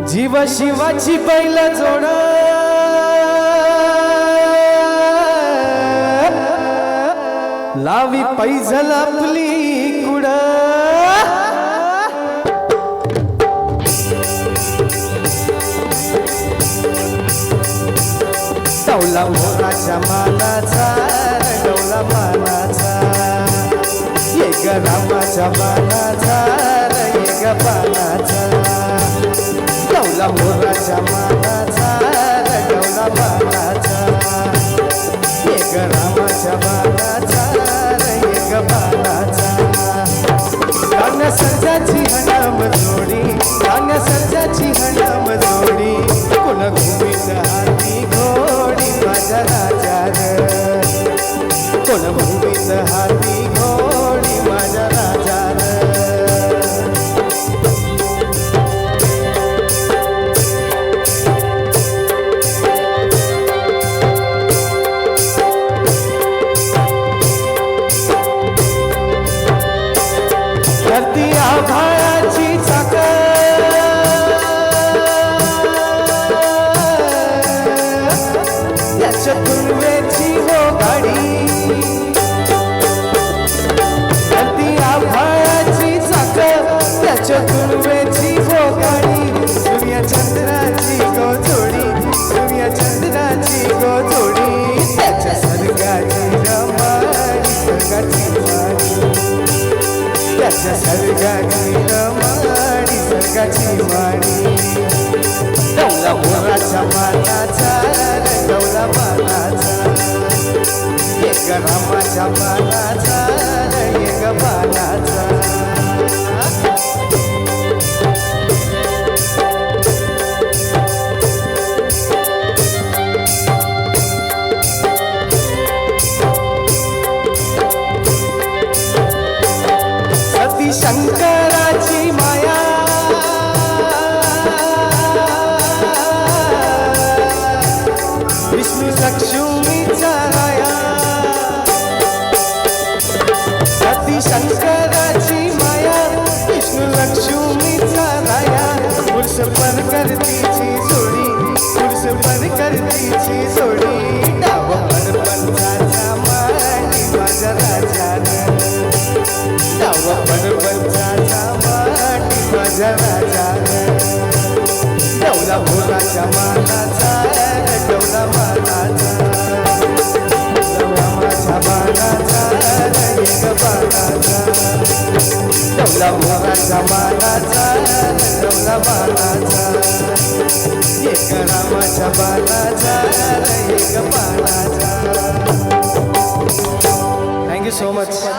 जीव शिवाची बैल जोड लावी पैजल आपली कुड डौला मोराच्या मानाचा डौला मानाचा एक रामाच्या मानाचा एक पानाचा डौला मोराच्या मानाचा डौला मानाचा एक रामाच्या मानाचा एक पानाचा गाण्या सर्जाची हणाम जोडी गाण्या सर्जाची हणाम जोडी कोण घुमीत हाती घोडी माझ्या राजा कोण घुमीत हाती घोडी माझ्या राजा धरती आभाळाची चाक त्याच्या पूर्वेची हो गाडी धरती आभाळाची चाक त्याच्या पूर्वेची हो गाडी सूर्य चंद्राची गो जोडी सूर्य चंद्राची गो जोडी त्याच्या स्वर्गाची रमाडी स्वर्गाची वाडी त्याच्या स्वर्गाची रमाडी स्वर्गाची वाडी डौला मोराच्या मानाचा डौला मानाचा एक रामाच्या मानाचा एक पानाचा सती शंकराची माया विष्णू लक्ष्मीचा राया सती शंकराची माया विष्णू लक्ष्मीचा राया पुरुष पर करतीची जोडी पुरुष पर करतीची जोडी डाव पर पंचाचा मांडी माझ्या राजानं डाव पर पंचाचा मांडी माझ्या राजानं डौला मोराच्या मानाचा डौला मानाचा रामाच्या मानाचा एक बाणाचा डौला मोराच्या मानाचा डौला मानाचा एक रामाच्या बाणाचा एक बाणाचा. Thank you so much.